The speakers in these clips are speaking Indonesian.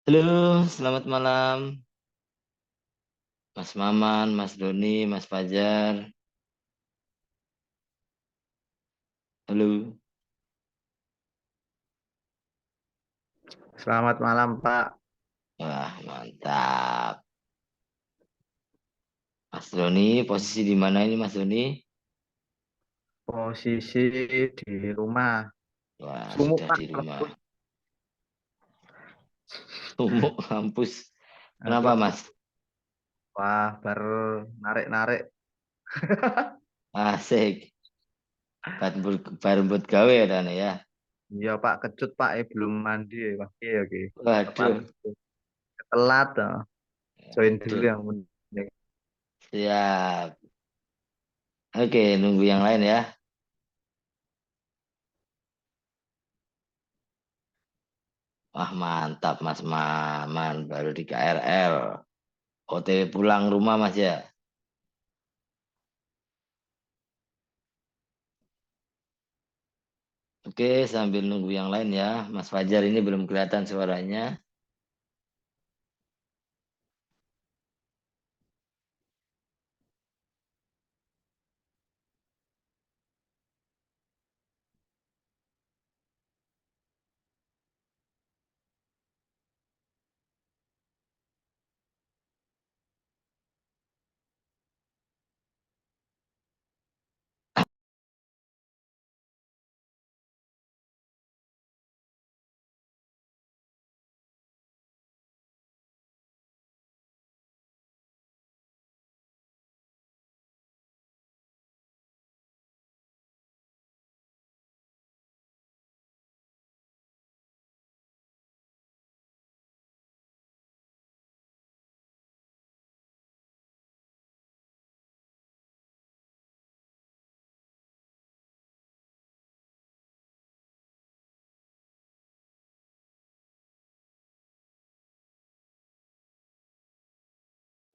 Halo, selamat malam, Mas Maman, Mas Doni, Mas Fajar. Halo, Selamat malam, Pak. wah mantap. Mas Doni, posisi di mana ini Mas Doni? Posisi di rumah. Wah, Sumuk, sudah Pak. di rumah. Lepas. Sumuk kampus. Kenapa Lepas. Mas? Wah, baru narik-narik. Asik. Baru buat gawe ya, Dan ya. Iya, Pak. Kecut, Pak. Belum mandi. Wah, iya, oke. Tepat. Waduh, Telat. Join dulu waduh. yang penting. Siap. Oke, nunggu yang lain ya. Wah, mantap Mas Maman, baru di KRL. OTW pulang rumah Mas ya. Oke, sambil nunggu yang lain ya. Mas Fajar ini belum kelihatan suaranya.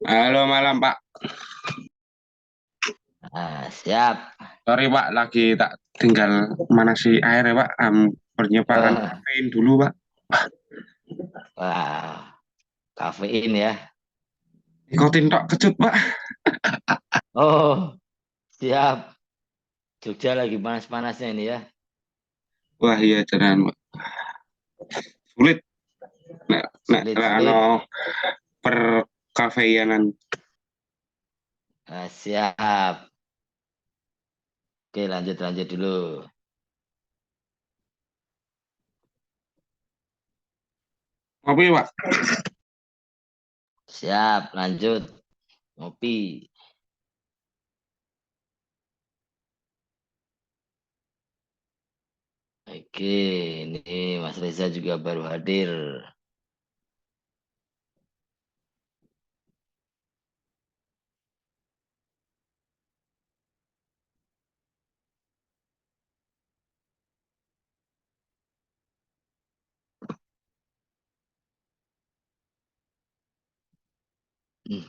Halo malam Pak, Ah, siap. sorry Pak, lagi tak tinggal manasi air ya Pak, pernyepaan Wah, kafein dulu Pak. wah, kafein ya. Nikotin tok kecut Pak. Oh, siap. Jogja lagi panas-panasnya ini ya. Wah iya jangan Pak. Sulit, Sulit, ano sulit. per kafeinan. Ah, siap. Oke, lanjut lanjut dulu. Ngopi Pak, Siap, lanjut. Ngopi. Oke, ini Mas Reza juga baru hadir. Hmm.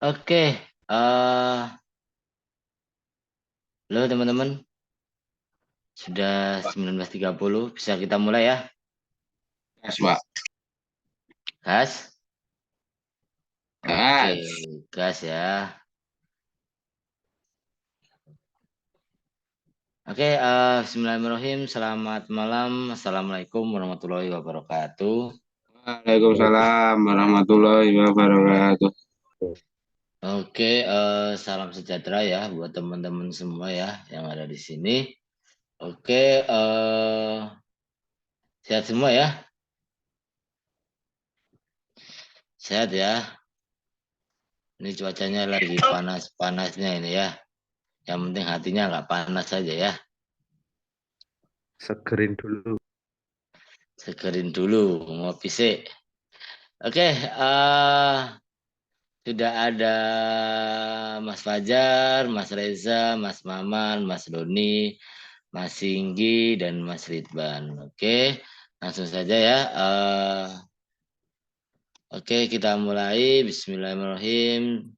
Oke, halo teman-teman, sudah 19.30, bisa kita mulai ya, Gas, Pak. gas? Oke, Gas. gas ya. Oke, bismillahirrahmanirrahim, selamat malam, assalamualaikum warahmatullahi wabarakatuh. Waalaikumsalam warahmatullahi wabarakatuh. Oke, salam sejahtera ya buat teman-teman semua ya yang ada di sini. Oke, sehat semua ya, sehat ya. Ini cuacanya lagi panas-panasnya ini ya. Yang penting hatinya nggak panas saja ya. Segerin dulu. Segerin dulu, ngopi sih. Oke, sudah ada Mas Fajar, Mas Reza, Mas Maman, Mas Doni, Mas Singgi, dan Mas Ridwan. Oke, langsung saja ya. Oke, kita mulai. Bismillahirrahmanirrahim.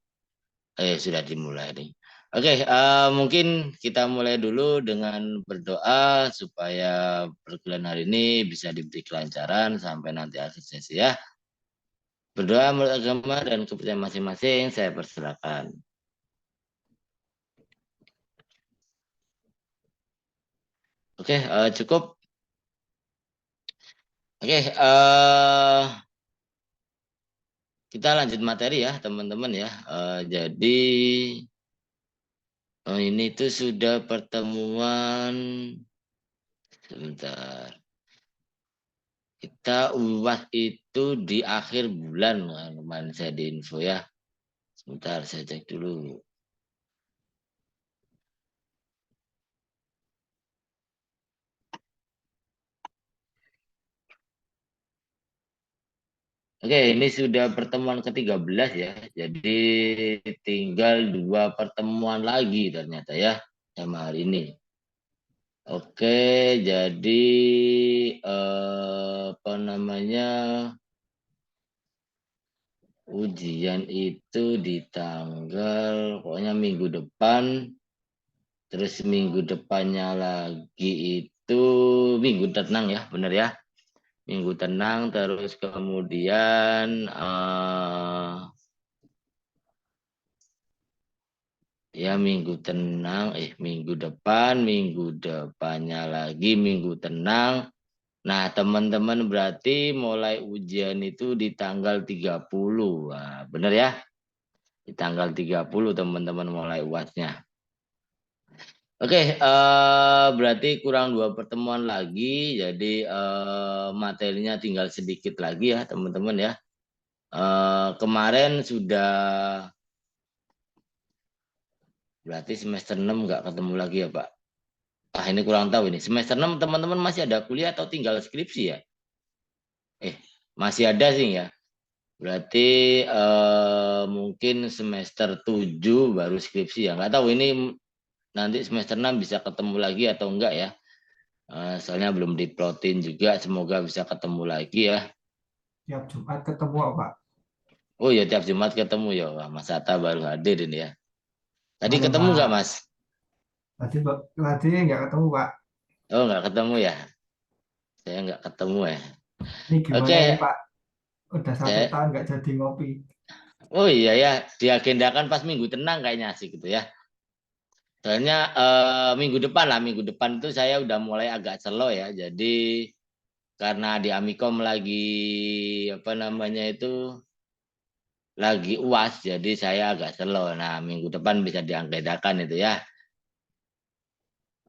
Sudah dimulai nih. Oke, mungkin kita mulai dulu dengan berdoa supaya perkuliahan hari ini bisa diberi kelancaran sampai nanti akhir sesi ya. Berdoa menurut agama dan kepercayaan masing-masing, saya persilakan. Oke, cukup. Oke, kita lanjut materi ya, teman-teman ya. Jadi ini tuh sudah pertemuan. Sebentar. Kita UAS itu di akhir bulan kemarin saya di info ya. Sebentar saya cek dulu. Oke, ini sudah pertemuan ke-13 ya. Jadi tinggal 2 pertemuan lagi ternyata ya sama hari ini. Oke, jadi apa namanya, ujian itu di tanggal pokoknya minggu depan, terus minggu depannya lagi itu minggu tenang ya, benar ya. Minggu tenang, terus kemudian ya minggu tenang, minggu depannya lagi minggu tenang. Nah, teman-teman berarti mulai ujian itu di tanggal 30. Wah, benar ya? Di tanggal 30 teman-teman mulai UASnya. Oke, berarti kurang 2 pertemuan lagi. Jadi materinya tinggal sedikit lagi ya, teman-teman ya. Kemarin sudah berarti semester 6 nggak ketemu lagi ya, Pak? Ini kurang tahu ini. Semester 6 teman-teman masih ada kuliah atau tinggal skripsi ya? Masih ada sih ya. Berarti mungkin semester 7 baru skripsi ya. Nggak tahu ini nanti semester 6 bisa ketemu lagi atau enggak ya. Soalnya belum diplotin juga. Semoga bisa ketemu lagi ya. Tiap Jumat ketemu Pak. Oh ya, tiap Jumat ketemu ya. Wah, Mas Atta baru hadir ini ya. Tadi Halo, ketemu Pak. nggak Mas? Tadi nggak ketemu Pak. Oh nggak ketemu ya. Saya nggak ketemu ya. Ini gimana Oke, ini Pak? Udah 1 tahun saya. nggak jadi ngopi. Oh iya ya, diagendakan pas minggu tenang kayaknya asik gitu ya. Soalnya minggu depan lah, minggu depan itu saya udah mulai agak slow ya. Jadi karena di Amikom lagi apa namanya itu lagi UAS, jadi saya agak slow. Nah minggu depan bisa diagendakan itu ya.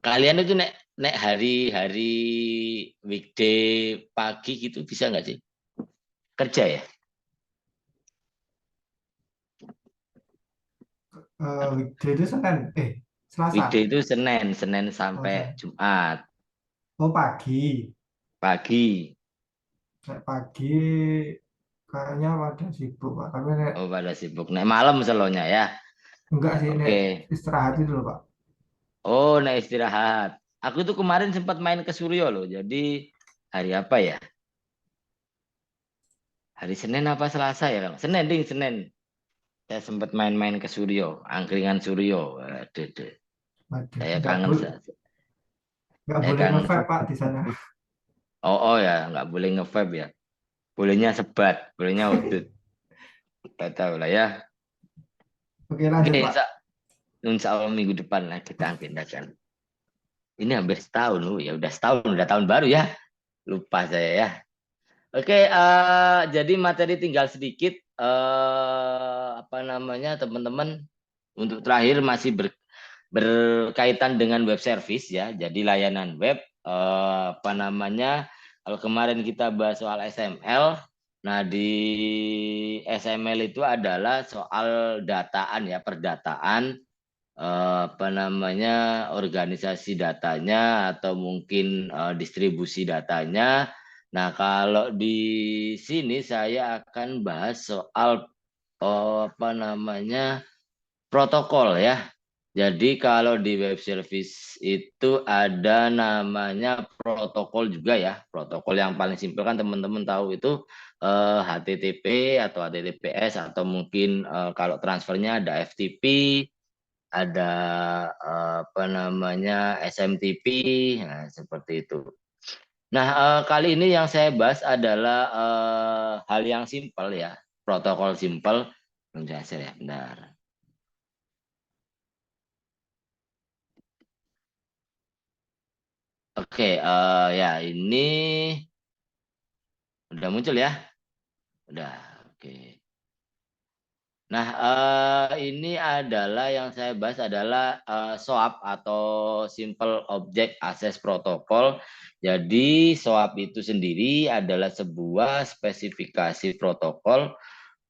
Kalian itu nek hari-hari weekday pagi gitu bisa nggak sih? Kerja ya? Weekday itu Senin, Selasa. Weekday itu Senin Oh, sampai Jumat oh pagi. pagi. Nek pagi kayaknya pada sibuk Pak. Tapi Oh pada sibuk. Nek malam selonya ya. enggak sih, nek Oke. istirahat itu loh Pak. Oh, nek istirahat. Aku tuh kemarin sempat main ke Suryo loh. Jadi hari apa ya? Hari Senin apa Selasa ya? Senin ding, Senin. Saya sempat main-main ke Suryo, angkringan Suryo. Waduh, Waduh, saya nggak kangen. boleh nggak Saya boleh kangen. nge-vape Pak di sana. Oh ya, nggak boleh nge-vape ya. Bolehnya sebat, bolehnya udut. Kita tahu lah ya. Oke, Oke, lanjut Pak. insya Allah minggu depan lah kita agendakan. Ini hampir setahun loh, ya udah setahun, udah tahun baru ya. Lupa saya ya. Oke, jadi materi tinggal sedikit. Apa namanya teman-teman? Untuk terakhir masih berkaitan dengan web service ya. Jadi layanan web. Apa namanya? Kalau kemarin kita bahas soal SML. Nah di SML itu adalah soal dataan ya, perdataan. Apa namanya? Organisasi datanya atau mungkin distribusi datanya. Nah, kalau di sini saya akan bahas soal apa namanya protokol ya. Jadi kalau di web service itu ada namanya protokol juga ya. Protokol yang paling simpel kan teman-teman tahu itu HTTP atau HTTPS atau mungkin kalau transfernya ada FTP, ada apa namanya SMTP, nah, seperti itu. Nah, kali ini yang saya bahas adalah hal yang simpel ya, protokol simpel. Menjelasan ya, benar. Oke, ya ini udah muncul ya, udah. Oke. Nah, ini adalah yang saya bahas adalah SOAP atau Simple Object Access Protocol. Jadi SOAP itu sendiri adalah sebuah spesifikasi protokol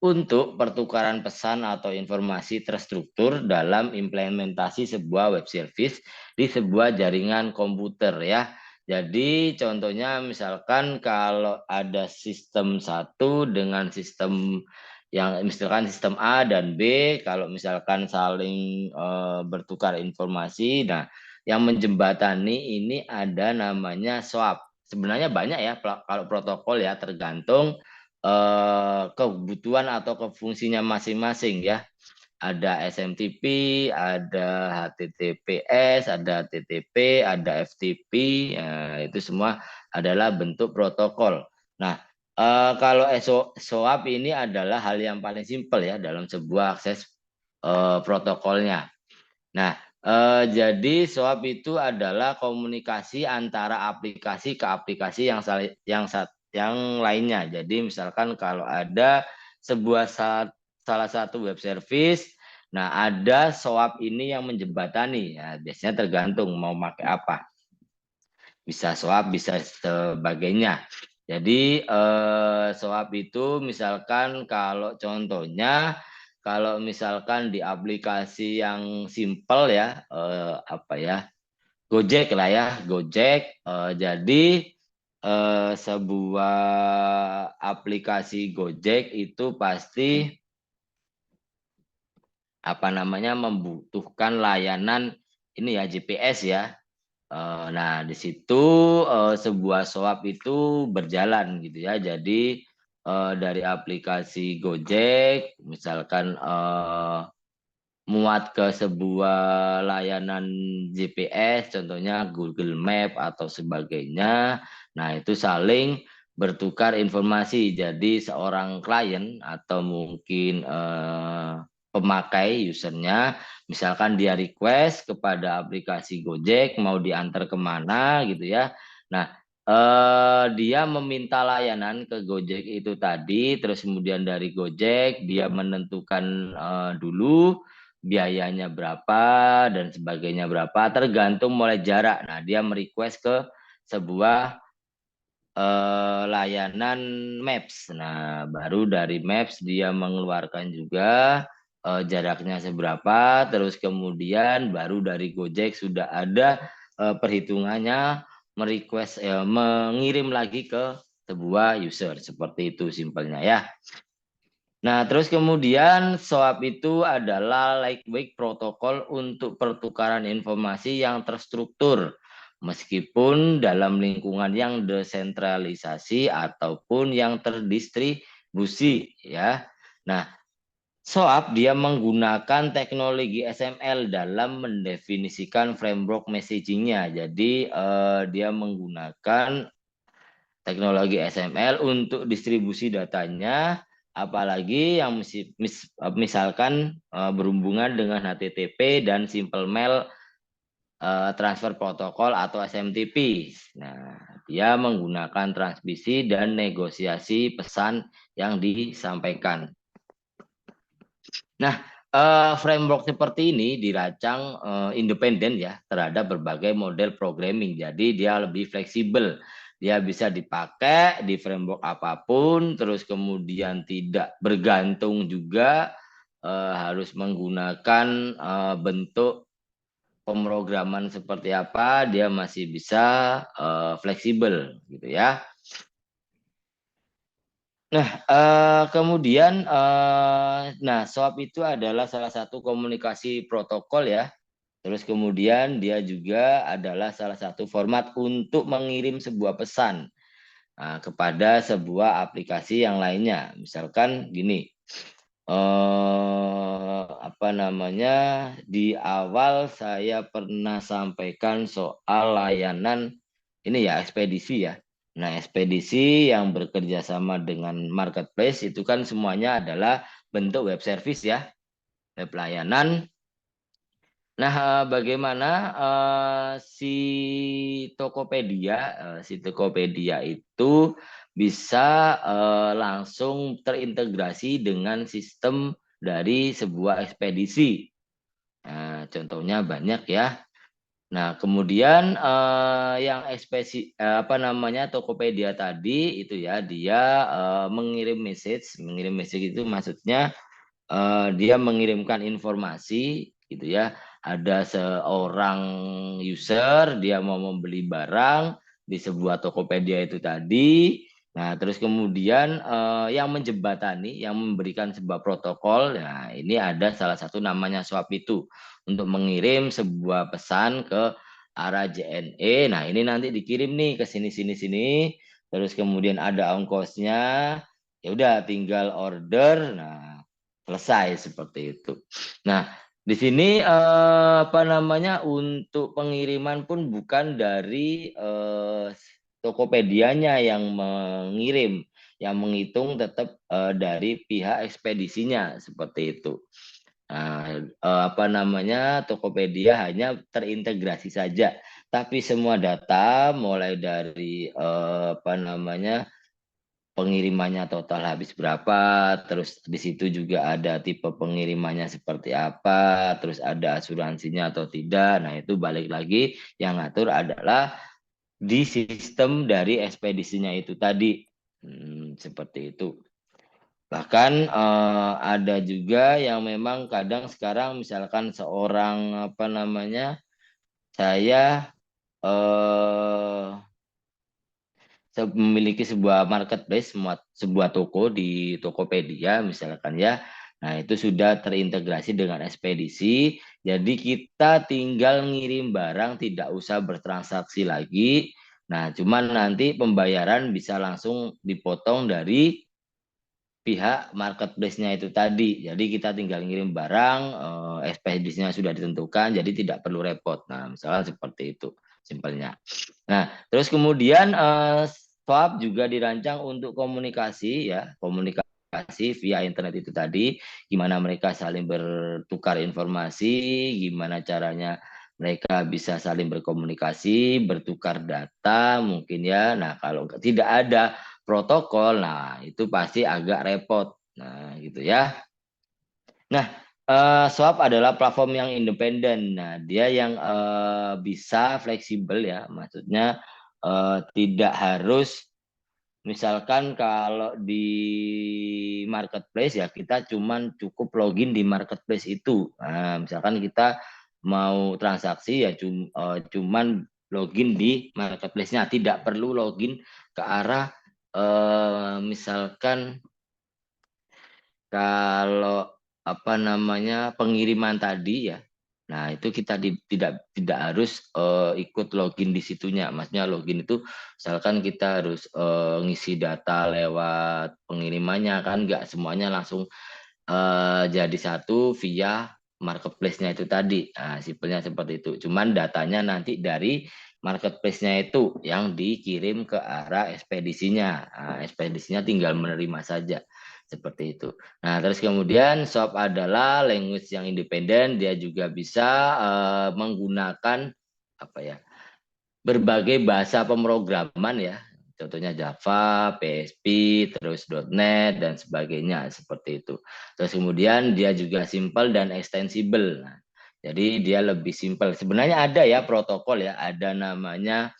untuk pertukaran pesan atau informasi terstruktur dalam implementasi sebuah web service di sebuah jaringan komputer ya. Jadi contohnya misalkan kalau ada sistem satu dengan sistem yang misalkan sistem A dan B, kalau misalkan saling bertukar informasi, nah yang menjembatani ini ada namanya SOAP. Sebenarnya banyak ya kalau protokol ya, tergantung kebutuhan atau kefungsinya masing-masing ya. Ada SMTP, ada HTTPS, ada TTP, ada FTP, ya, itu semua adalah bentuk protokol. Nah, kalau SOAP ini adalah hal yang paling simpel ya dalam sebuah akses protokolnya. Nah, jadi SOAP itu adalah komunikasi antara aplikasi ke aplikasi yang lainnya. Jadi misalkan kalau ada sebuah salah satu web service, nah ada SOAP ini yang menjembatani. Ya, biasanya tergantung mau pakai apa. Bisa SOAP, bisa sebagainya. Jadi SOAP itu misalkan kalau contohnya kalau misalkan di aplikasi yang simple ya apa ya Gojek lah ya Gojek jadi sebuah aplikasi Gojek itu pasti apa namanya membutuhkan layanan ini ya GPS ya. Nah, di situ sebuah SOAP itu berjalan gitu ya. Jadi dari aplikasi Gojek, misalkan muat ke sebuah layanan GPS, contohnya Google Map atau sebagainya. Nah, itu saling bertukar informasi. Jadi seorang klien atau mungkin pemakai usernya, misalkan dia request kepada aplikasi Gojek mau diantar kemana gitu ya. Nah, dia meminta layanan ke Gojek itu tadi, terus kemudian dari Gojek dia menentukan dulu biayanya berapa dan sebagainya berapa tergantung mulai jarak. Nah, dia merequest ke sebuah layanan Maps. Nah, baru dari Maps dia mengeluarkan juga jaraknya seberapa, terus kemudian baru dari Gojek sudah ada perhitungannya mengirim lagi ke sebuah user. Seperti itu simpelnya ya. Nah, terus kemudian SOAP itu adalah lightweight protokol untuk pertukaran informasi yang terstruktur meskipun dalam lingkungan yang desentralisasi ataupun yang terdistribusi ya. Nah, SOAP dia menggunakan teknologi SML dalam mendefinisikan framework messaging-nya. Jadi dia menggunakan teknologi SML untuk distribusi datanya, apalagi yang misalkan berhubungan dengan HTTP dan Simple Mail Transfer Protocol atau SMTP. Nah, dia menggunakan transmisi dan negosiasi pesan yang disampaikan. Nah, framework seperti ini dirancang independen ya terhadap berbagai model programming. Jadi dia lebih fleksibel. Dia bisa dipakai di framework apapun, terus kemudian tidak bergantung juga harus menggunakan bentuk pemrograman seperti apa, dia masih bisa fleksibel gitu ya. Nah, kemudian, nah SOAP itu adalah salah satu komunikasi protokol ya. Terus kemudian dia juga adalah salah satu format untuk mengirim sebuah pesan kepada sebuah aplikasi yang lainnya. Misalkan gini, apa namanya, di awal saya pernah sampaikan soal layanan ini ya, ekspedisi ya. Nah, ekspedisi yang bekerja sama dengan marketplace itu kan semuanya adalah bentuk web service ya, web layanan. Nah, bagaimana si Tokopedia itu bisa langsung terintegrasi dengan sistem dari sebuah ekspedisi. Nah, contohnya banyak ya. Nah, kemudian yang apa namanya Tokopedia tadi itu ya, dia mengirim message itu maksudnya dia mengirimkan informasi gitu ya. Ada seorang user dia mau membeli barang di sebuah Tokopedia itu tadi. Nah, terus kemudian yang menjembatani, yang memberikan sebuah protokol, nah ini ada salah satu namanya SWAP itu untuk mengirim sebuah pesan ke arah JNE. Nah, ini nanti dikirim nih ke sini. Terus kemudian ada ongkosnya. Ya udah tinggal order. Nah, selesai seperti itu. Nah, di sini apa namanya untuk pengiriman pun bukan dari Tokopedia-nya yang mengirim, yang menghitung tetap dari pihak ekspedisinya seperti itu. Nah, apa namanya Tokopedia hanya terintegrasi saja, tapi semua data mulai dari apa namanya pengirimannya total habis berapa, terus di situ juga ada tipe pengirimannya seperti apa, terus ada asuransinya atau tidak. Nah, itu balik lagi yang ngatur adalah di sistem dari ekspedisinya itu tadi. Seperti itu. Bahkan ada juga yang memang kadang sekarang misalkan seorang apa namanya saya memiliki sebuah marketplace, sebuah toko di Tokopedia misalkan ya. Nah, itu sudah terintegrasi dengan ekspedisi. Jadi kita tinggal ngirim barang, tidak usah bertransaksi lagi. Nah, cuman nanti pembayaran bisa langsung dipotong dari pihak marketplace-nya itu tadi. Jadi kita tinggal ngirim barang, ekspedisinya sudah ditentukan, jadi tidak perlu repot. Nah, misalnya seperti itu simpelnya. Nah, terus kemudian SWAP juga dirancang untuk komunikasi ya, komunikasi via internet itu tadi, gimana mereka saling bertukar informasi, gimana caranya mereka bisa saling berkomunikasi, bertukar data mungkin ya. Nah, kalau tidak ada protokol, nah itu pasti agak repot. Nah, gitu ya. Nah, SWAP adalah platform yang independen. Nah, dia yang bisa fleksibel ya, maksudnya tidak harus misalkan kalau di marketplace ya kita cukup login di marketplace itu. Nah, misalkan kita mau transaksi ya cuman login di marketplace-nya, tidak perlu login ke arah misalkan kalau apa namanya pengiriman tadi ya. Nah, itu kita tidak harus ikut login di situnya. Maksudnya login itu misalkan kita harus ngisi data lewat pengirimannya kan nggak semuanya langsung jadi satu via marketplace-nya itu tadi. Nah, simpelnya seperti itu. Cuman datanya nanti dari marketplace-nya itu yang dikirim ke arah ekspedisinya. Nah, ekspedisinya tinggal menerima saja. Seperti itu. Nah, terus kemudian SOAP adalah language yang independen. Dia juga bisa menggunakan apa ya, berbagai bahasa pemrograman ya. Contohnya Java, PHP, terus .NET, dan sebagainya. Seperti itu. Terus kemudian dia juga simple dan extensible. Nah, jadi dia lebih simple. Sebenarnya ada ya protokol ya. Ada namanya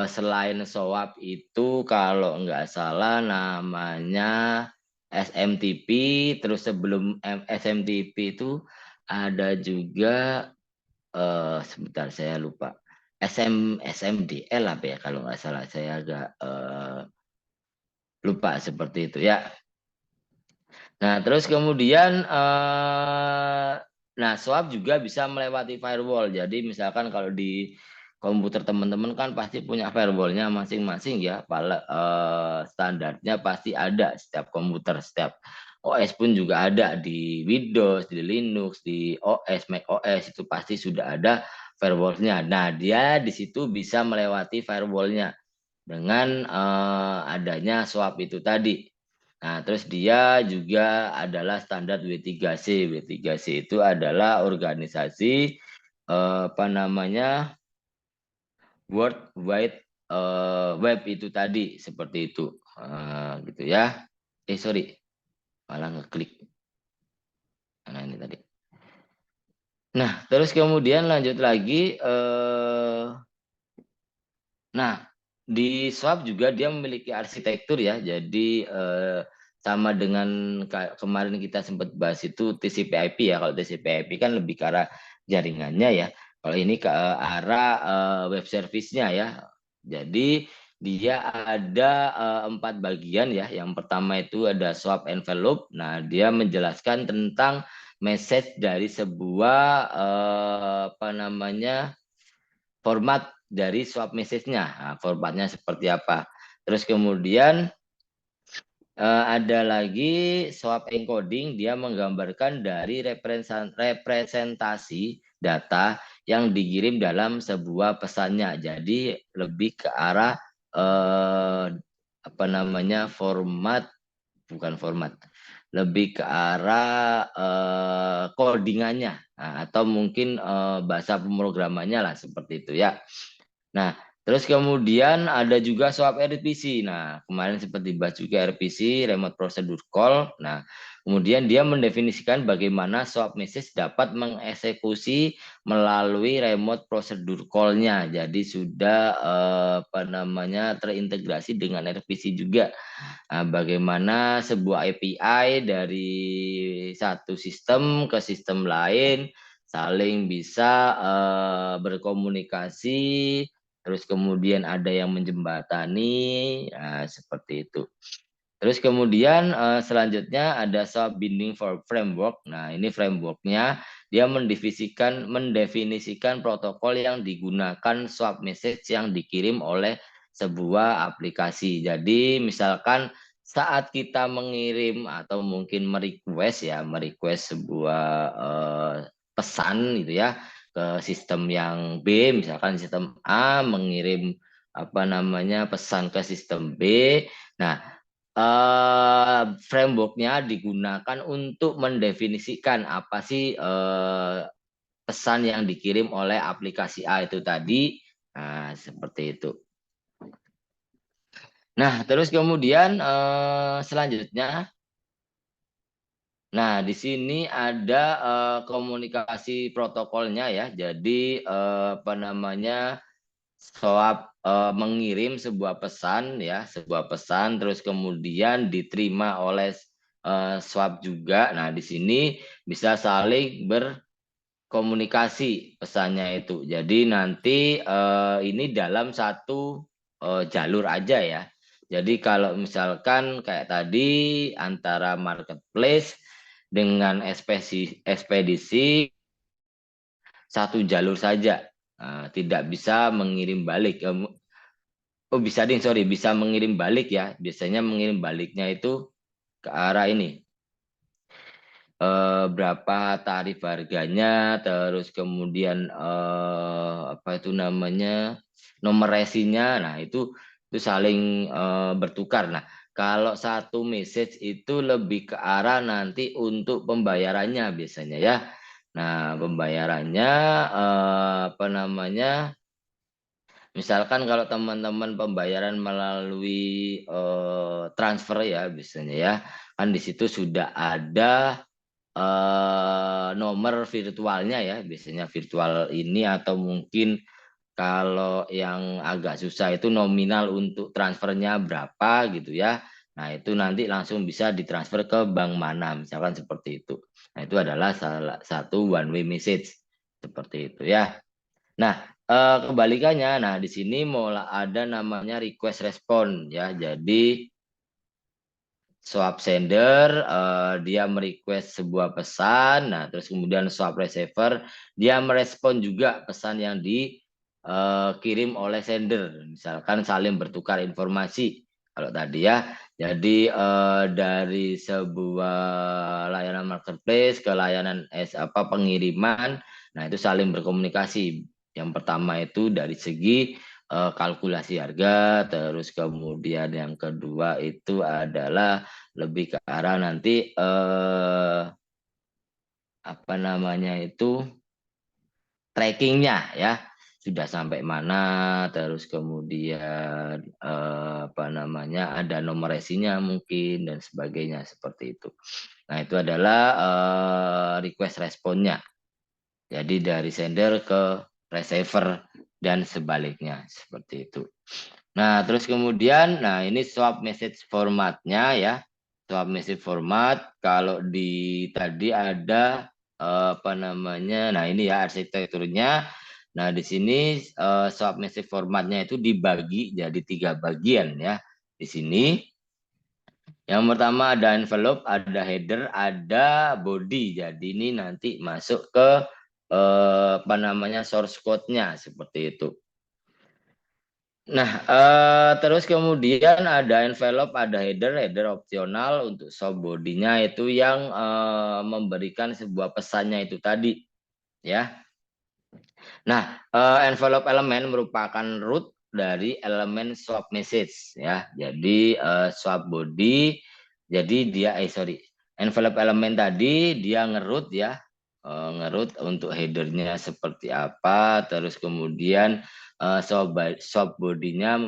selain SOAP itu kalau nggak salah namanya SMTP, terus sebelum SMTP itu ada juga sebentar saya lupa SMDL apa ya kalau nggak salah, saya agak lupa seperti itu ya. Nah terus kemudian nah SOAP juga bisa melewati firewall. Jadi misalkan kalau di komputer teman-teman kan pasti punya firewallnya masing-masing ya. Standarnya pasti ada setiap komputer, setiap OS pun juga ada di Windows, di Linux, di OS, Mac OS itu pasti sudah ada firewallnya. Nah dia di situ bisa melewati firewallnya dengan adanya SOAP itu tadi. Nah, terus dia juga adalah standar W3C. W3C itu adalah organisasi apa namanya World Wide Web itu tadi, seperti itu. Gitu ya. Sorry, malah ngeklik. Nah, ini tadi. Nah, terus kemudian lanjut lagi. Nah, di SOAP juga dia memiliki arsitektur ya. Jadi sama dengan kemarin kita sempat bahas itu TCP/IP ya. Kalau TCP/IP kan lebih ke arah jaringannya ya. Kalau ini ke arah web service-nya ya. Jadi dia ada 4 bagian ya. Yang pertama itu ada SOAP envelope. Nah, dia menjelaskan tentang message dari sebuah apa namanya format dari SOAP message-nya. Nah, formatnya seperti apa. Terus kemudian ada lagi SOAP encoding, dia menggambarkan dari representasi data yang dikirim dalam sebuah pesannya. Jadi lebih ke arah apa namanya bukan format, lebih ke arah codingannya, atau mungkin bahasa pemrogramannya lah seperti itu ya. Nah, terus kemudian ada juga SOAP RPC. Nah, kemarin seperti dibahas juga RPC, Remote Procedure Call. Nah, kemudian dia mendefinisikan bagaimana SOAP message dapat mengeksekusi melalui Remote Procedure Call-nya. Jadi sudah apa namanya terintegrasi dengan RPC juga. Nah, bagaimana sebuah API dari satu sistem ke sistem lain saling bisa berkomunikasi. Terus kemudian ada yang menjembatani, seperti itu. Terus kemudian selanjutnya ada SOAP Binding for Framework. Nah ini frameworknya dia mendefinisikan protokol yang digunakan SOAP message yang dikirim oleh sebuah aplikasi. Jadi misalkan saat kita mengirim atau mungkin merequest sebuah pesan gitu ya ke sistem yang B, misalkan sistem A mengirim apa namanya pesan ke sistem B. Nah, frameworknya digunakan untuk mendefinisikan apa sih pesan yang dikirim oleh aplikasi A itu tadi. Nah, seperti itu. Nah, terus kemudian selanjutnya, nah di sini ada komunikasi protokolnya ya. Jadi apa namanya SOAP mengirim sebuah pesan ya, sebuah pesan terus kemudian diterima oleh SOAP juga. Nah, di sini bisa saling berkomunikasi pesannya itu. Jadi nanti ini dalam satu jalur aja ya. Jadi kalau misalkan kayak tadi antara marketplace dengan ekspedisi satu jalur saja. Tidak bisa mengirim balik. Oh bisa bisa mengirim balik ya. Biasanya mengirim baliknya itu ke arah ini. berapa tarif harganya, terus kemudian apa itu namanya nomor resinya. Nah itu saling bertukar. Nah kalau satu message itu lebih ke arah nanti untuk pembayarannya biasanya ya. Nah pembayarannya apa namanya? Misalkan kalau teman-teman pembayaran melalui transfer ya biasanya ya, kan di situ sudah ada nomor virtualnya ya, biasanya virtual ini atau mungkin kalau yang agak susah itu nominal untuk transfernya berapa gitu ya. Nah itu nanti langsung bisa ditransfer ke bank mana, misalkan seperti itu. Nah itu adalah salah satu one way message seperti itu ya. Nah, kebalikannya, nah di sini mulai ada namanya request respon ya. Jadi swap sender dia merequest sebuah pesan, nah terus kemudian swap receiver dia merespon juga pesan yang dikirim oleh sender. Misalkan saling bertukar informasi kalau tadi ya. Jadi dari sebuah layanan marketplace ke layanan pengiriman, nah itu saling berkomunikasi. Yang pertama itu dari segi kalkulasi harga, terus kemudian yang kedua itu adalah lebih ke arah nanti apa namanya itu trackingnya ya, sudah sampai mana, terus kemudian apa namanya ada nomor resinya mungkin dan sebagainya seperti itu. Nah itu adalah request responnya. Jadi dari sender ke receiver dan sebaliknya seperti itu. Nah terus kemudian, nah ini swap message formatnya ya. Swap message format kalau di tadi ada apa namanya, nah ini ya arsitekturnya. Nah di sini swap message formatnya itu dibagi jadi 3 bagian ya. Di sini yang pertama ada envelope, ada header, ada body. Jadi ini nanti masuk ke apa namanya source code-nya seperti itu. Nah, terus kemudian ada envelope, ada header, header opsional untuk sub body-nya itu yang memberikan sebuah pesannya itu tadi, ya. Nah, envelope elemen merupakan root dari elemen swap message, ya. Jadi swap body, jadi dia envelope elemen tadi dia ngerut ya, ngerut untuk headernya seperti apa, terus kemudian swap body-nya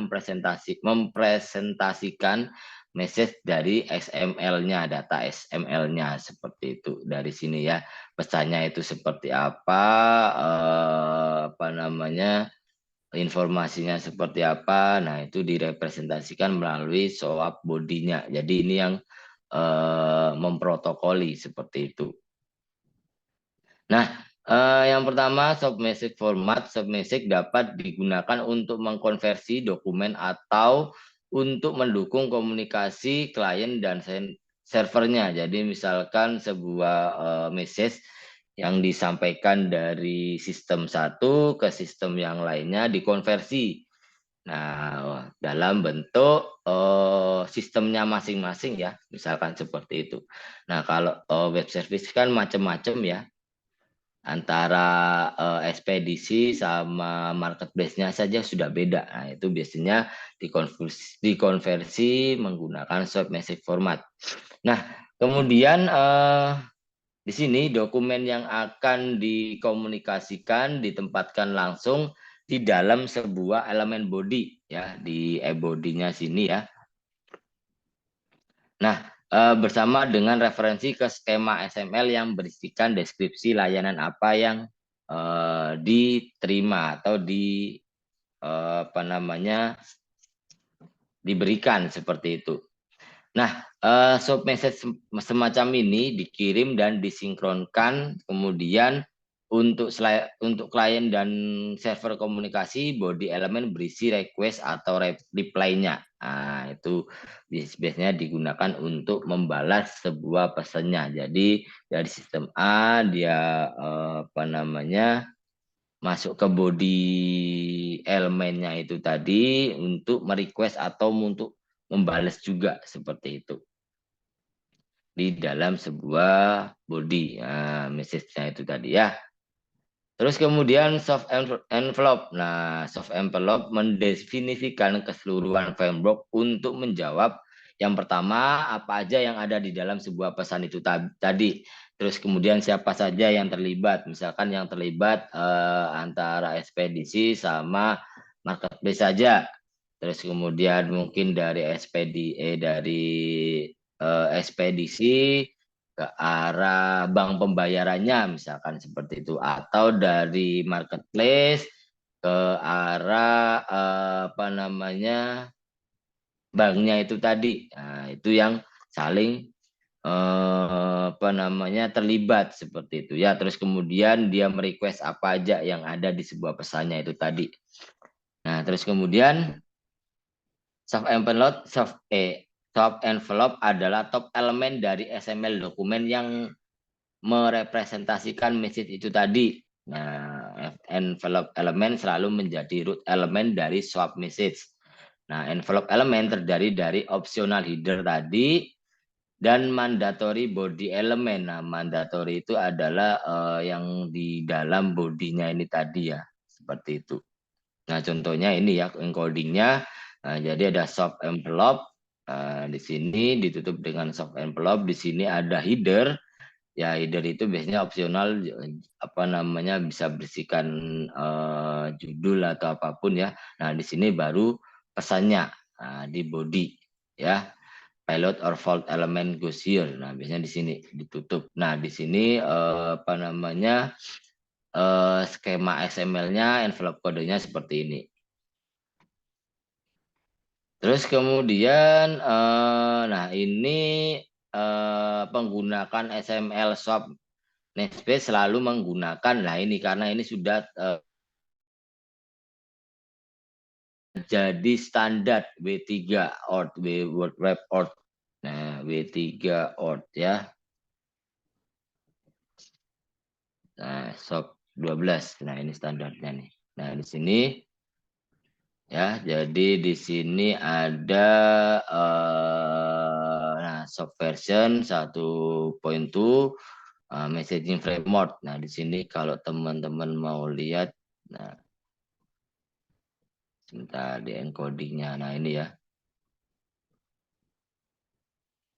mempresentasikan message dari XML-nya, data XML-nya seperti itu dari sini ya. Pesannya itu seperti apa namanya, informasinya seperti apa. Nah, itu direpresentasikan melalui swap body-nya. Jadi ini yang memprotokoli seperti itu. Nah, yang pertama submessage format. Submessage dapat digunakan untuk mengkonversi dokumen atau untuk mendukung komunikasi klien dan servernya. Jadi misalkan sebuah message yang disampaikan dari sistem satu ke sistem yang lainnya dikonversi. Nah, dalam bentuk sistemnya masing-masing ya, misalkan seperti itu. Nah, kalau web service kan macam-macam ya, antara ekspedisi sama marketplace-nya saja sudah beda. Nah, itu biasanya dikonversi menggunakan swap message format. Nah, kemudian di sini dokumen yang akan dikomunikasikan ditempatkan langsung di dalam sebuah elemen body ya, di body-nya sini ya. Nah, bersama dengan referensi ke skema XML yang berisikan deskripsi layanan apa yang diterima atau apa namanya diberikan seperti itu. Nah, swap message semacam ini dikirim dan disinkronkan, kemudian untuk klien dan server komunikasi, body elemen berisi request atau reply-nya. Nah, itu biasanya digunakan untuk membalas sebuah pesannya. Jadi dari sistem A dia apa namanya masuk ke body elemennya itu tadi untuk merequest atau untuk membalas juga seperti itu. di dalam sebuah body. Nah, message-nya itu tadi ya. Terus kemudian soft envelope. Nah, soft envelope mendefinisikan keseluruhan framework untuk menjawab yang pertama, apa aja yang ada di dalam sebuah pesan itu tadi. Terus kemudian siapa saja yang terlibat. Misalkan yang terlibat antara ekspedisi sama marketplace saja. Terus kemudian mungkin dari ekspedisi ke arah bank pembayarannya misalkan seperti itu, atau dari marketplace ke arah apa namanya banknya itu tadi. Nah, itu yang saling apa namanya terlibat seperti itu ya. Terus kemudian dia merequest apa aja yang ada di sebuah pesannya itu tadi. Nah, terus kemudian soft envelope adalah top elemen dari XML dokumen yang merepresentasikan message itu tadi. Nah, envelope element selalu menjadi root element dari swap message. Nah, envelope element terdiri dari optional header tadi dan mandatory body element. Nah, mandatory itu adalah yang di dalam bodinya ini tadi ya, seperti itu. Nah, contohnya ini ya encodingnya. Nah, jadi ada soft envelope. Di sini ditutup dengan soft envelope. Di sini ada header. Ya, header itu biasanya opsional, apa namanya, bisa berisikan judul atau apapun ya. Nah, di sini baru pesannya di body ya. Pilot or fault element goes here. Nah, biasanya di sini ditutup. Nah, di sini apa namanya skema XML-nya, envelope kodenya seperti ini. Terus kemudian, nah ini penggunakan XML swap namespace selalu menggunakan, nah ini karena ini sudah jadi standar W3 ORT, World Web ORT. Nah, W3 ORT ya. Nah, SOP 12. Nah, ini standarnya nih. Nah, di sini ya, jadi di sini ada nah, SOP version 1.2 messaging framework. Nah, di sini kalau teman-teman mau lihat, nah sebentar di encodingnya. Nah, ini ya.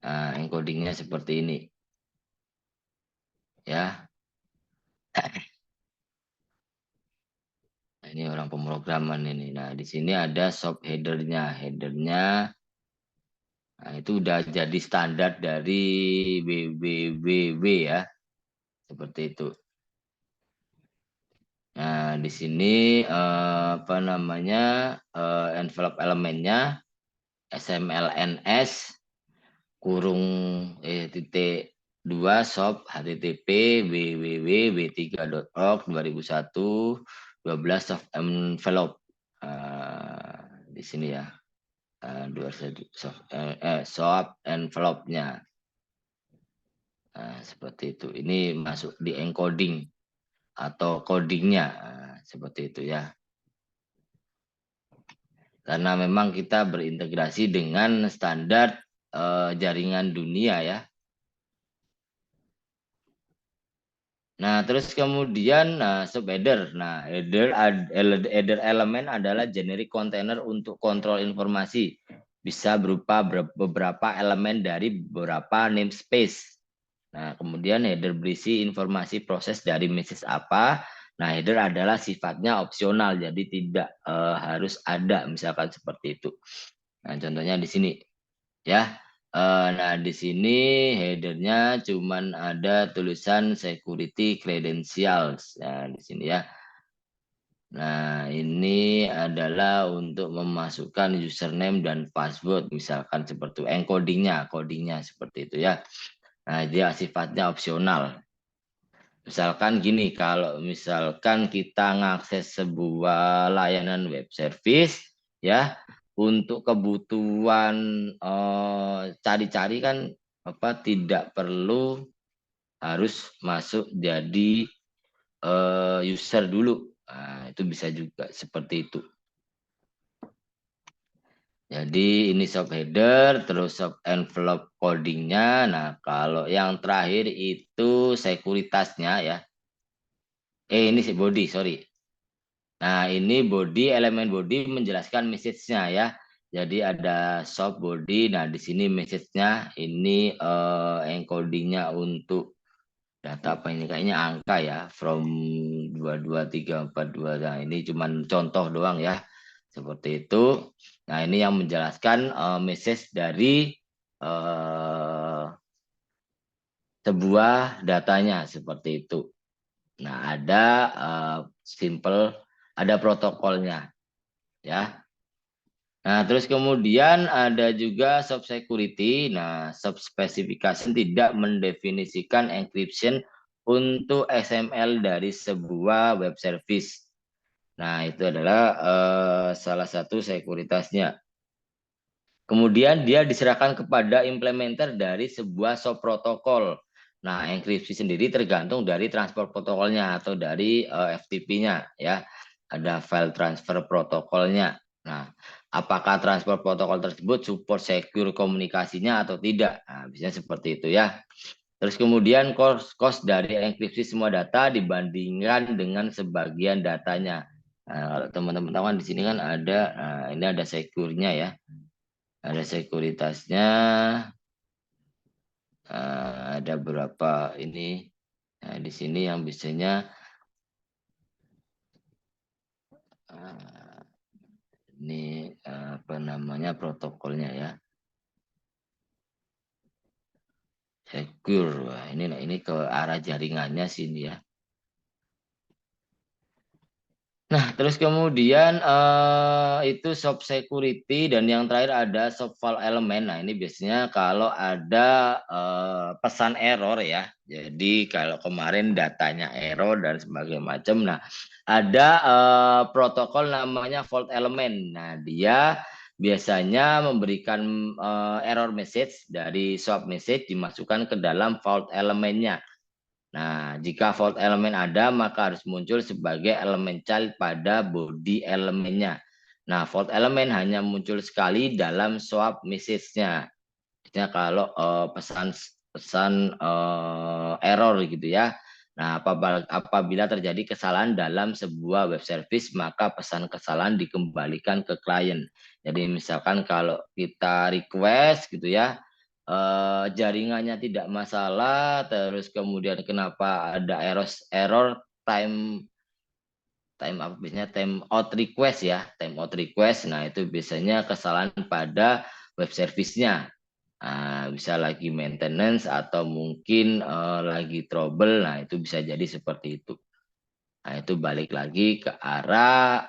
Nah, encodingnya seperti ini. Ya. Nah, ini orang pemrograman ini. Nah, di sini ada SOP headernya. Headernya nah, itu udah jadi standar dari WWW ya. Seperti itu. Nah, di sini apa namanya envelope elemennya XMLNS kurung titik 2 shop http www.w3.org 2001 12 soft envelope di sini ya 21 soft envelope-nya seperti itu. Ini masuk di encoding atau codingnya seperti itu ya. Karena memang kita berintegrasi dengan standar jaringan dunia ya. Nah, terus kemudian subheader. Nah, header elemen adalah generic container untuk kontrol informasi. Bisa berupa beberapa elemen dari beberapa namespace. Nah, kemudian header berisi informasi proses dari message apa. Nah, header adalah sifatnya opsional, jadi tidak harus ada, misalkan seperti itu. Nah, contohnya di sini, ya. Nah, di sini headernya cuman ada tulisan security credentials. Nah, di sini ya. Nah, ini adalah untuk memasukkan username dan password, misalkan seperti itu. Codingnya seperti itu ya. Nah, dia sifatnya opsional. Misalkan gini, kalau misalkan kita ngakses sebuah layanan web service, ya, untuk kebutuhan cari-cari kan apa tidak perlu harus masuk jadi user dulu. Nah, itu bisa juga seperti itu. Jadi ini subheader, terus sub envelope codingnya. Nah, kalau yang terakhir itu sekuritasnya ya. Ini sih body, sorry. Nah, ini body, elemen body menjelaskan message-nya ya. Jadi ada sub body. Nah, di sini message-nya ini encoding-nya untuk data apa ini? Kayaknya angka ya. From 22342. Nah, ini cuman contoh doang ya. Seperti itu. Nah, ini yang menjelaskan message dari sebuah datanya seperti itu. Nah, ada ada protokolnya ya. Nah, terus kemudian ada juga sub security. Nah, sub specification tidak mendefinisikan encryption untuk XML dari sebuah web service. Nah, itu adalah salah satu sekuritasnya. Kemudian dia diserahkan kepada implementer dari sebuah sub protokol. Nah, enkripsi sendiri tergantung dari transport protokolnya atau dari FTP-nya ya. Ada file transfer protokolnya. Nah, apakah transport protokol tersebut support secure komunikasinya atau tidak? Nah, biasanya seperti itu ya. Terus kemudian cost dari enkripsi semua data dibandingkan dengan sebagian datanya. Nah, kalau teman-teman tahu kan di sini kan ada, ini ada secure-nya ya. Ada sekuritasnya, ada berapa ini. Nah, di sini yang biasanya ini apa namanya protokolnya ya. Secure. Wah, ini ke arah jaringannya sini ya. Nah, terus kemudian itu sub security dan yang terakhir ada sub file element. Nah, ini biasanya kalau ada pesan error ya. Jadi kalau kemarin datanya error dan sebagainya macam. Nah, ada protokol namanya fault element. Nah, dia biasanya memberikan error message dari swap message dimasukkan ke dalam fault elemennya. Nah, jika fault elemen ada, maka harus muncul sebagai elemen child pada body elemennya. Nah, fault elemen hanya muncul sekali dalam swap message-nya. Misalnya kalau pesan error gitu ya. Nah, apabila terjadi kesalahan dalam sebuah web service, maka pesan kesalahan dikembalikan ke klien. Jadi misalkan kalau kita request gitu ya, jaringannya tidak masalah, terus kemudian kenapa ada error time apa biasanya time out request ya, time out request. Nah, itu biasanya kesalahan pada web service-nya. Bisa lagi maintenance atau mungkin lagi trouble. Nah, itu bisa jadi seperti itu. Nah, itu balik lagi ke arah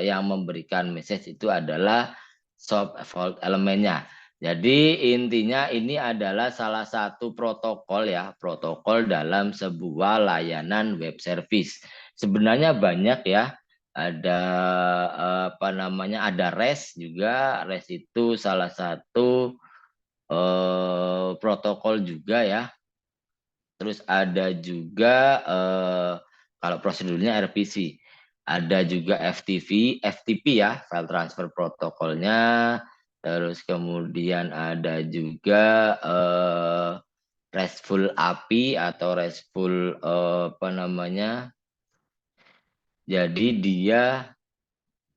yang memberikan message itu adalah sub fault elemennya. Jadi intinya ini adalah salah satu protokol ya, protokol dalam sebuah layanan web service. Sebenarnya banyak ya, ada apa namanya, ada REST juga. REST itu salah satu protokol juga ya. Terus ada juga kalau prosedurnya RPC. Ada juga FTP ya, file transfer protokolnya. Terus kemudian ada juga RESTful API atau RESTful apa namanya. Jadi dia,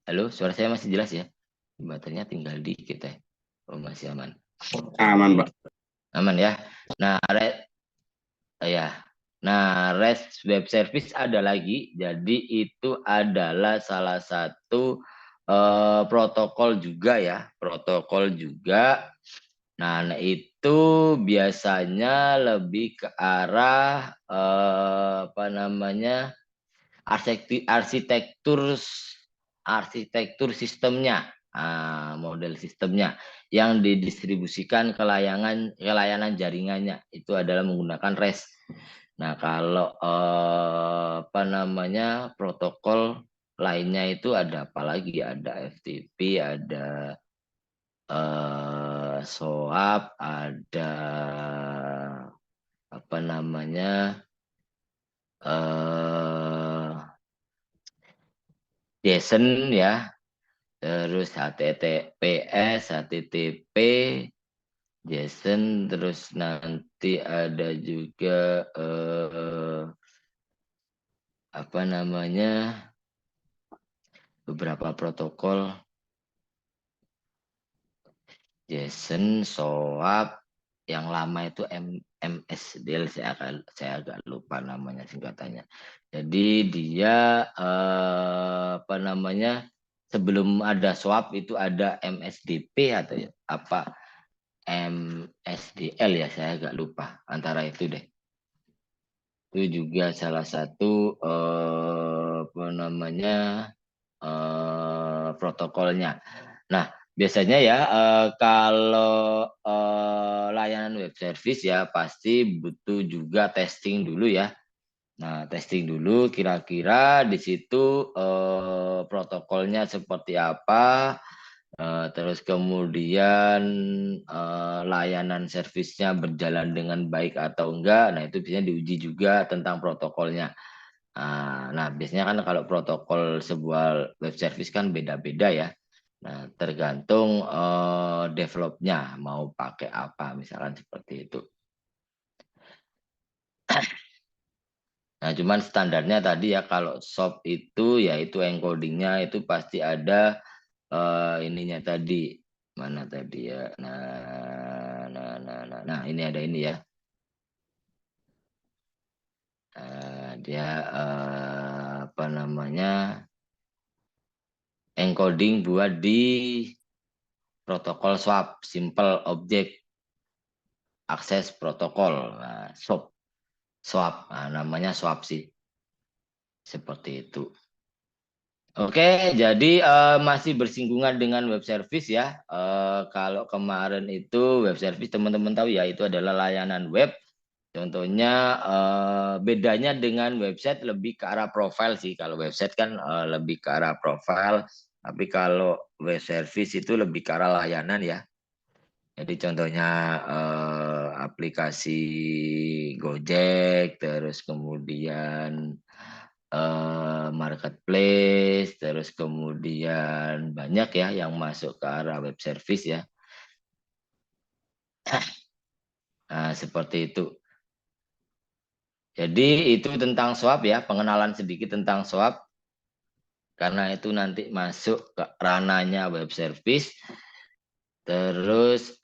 halo, suara saya masih jelas ya? Baterainya tinggal dikit ya. Oh, masih aman. Aman, Pak. Aman ya. Nah, ya. Nah, REST web service ada lagi. Jadi itu adalah salah satu protokol juga ya, protokol juga. Nah, itu biasanya lebih ke arah apa namanya? arsitektur arsitektur sistemnya, model sistemnya yang didistribusikan ke layanan jaringannya itu adalah menggunakan REST. Nah, kalau apa namanya protokol lainnya itu ada apa lagi? Ada FTP, ada SOAP, ada apa namanya JSON ya. terus HTTPS, HTTP, JSON, terus nanti ada juga apa namanya beberapa protokol JSON, SOAP, yang lama itu MSDL, saya agak lupa namanya singkatannya. Jadi dia apa namanya sebelum ada SOAP itu ada MSDP atau apa MSDL ya, saya agak lupa antara itu deh. Itu juga salah satu apa namanya protokolnya. Nah, biasanya ya kalau layanan web service ya pasti butuh juga testing dulu ya. Nah, testing dulu kira-kira di situ protokolnya seperti apa, terus kemudian layanan servisnya berjalan dengan baik atau enggak. Nah, itu biasanya diuji juga tentang protokolnya. Nah, biasanya kan kalau protokol sebuah web service kan beda-beda ya. Nah, tergantung developnya mau pakai apa, misalkan seperti itu. Nah, cuman standarnya tadi ya kalau SOAP itu yaitu encodingnya itu pasti ada ininya tadi. Mana tadi ya? Nah, ini ada ini ya. Dia apa namanya? Encoding buat di protokol SOAP, Simple Object Access Protocol, SOAP, namanya SOAP sih, seperti itu. Oke, jadi masih bersinggungan dengan web service ya. Kalau kemarin itu web service teman-teman tahu ya, itu adalah layanan web. Contohnya bedanya dengan website lebih ke arah profile sih. Kalau website kan lebih ke arah profile, tapi kalau web service itu lebih ke arah layanan ya. Jadi contohnya aplikasi Gojek, terus kemudian marketplace, terus kemudian banyak ya yang masuk ke arah web service ya. Nah, seperti itu. Jadi itu tentang SOAP ya, pengenalan sedikit tentang SOAP. Karena itu nanti masuk ke ranahnya web service. Terus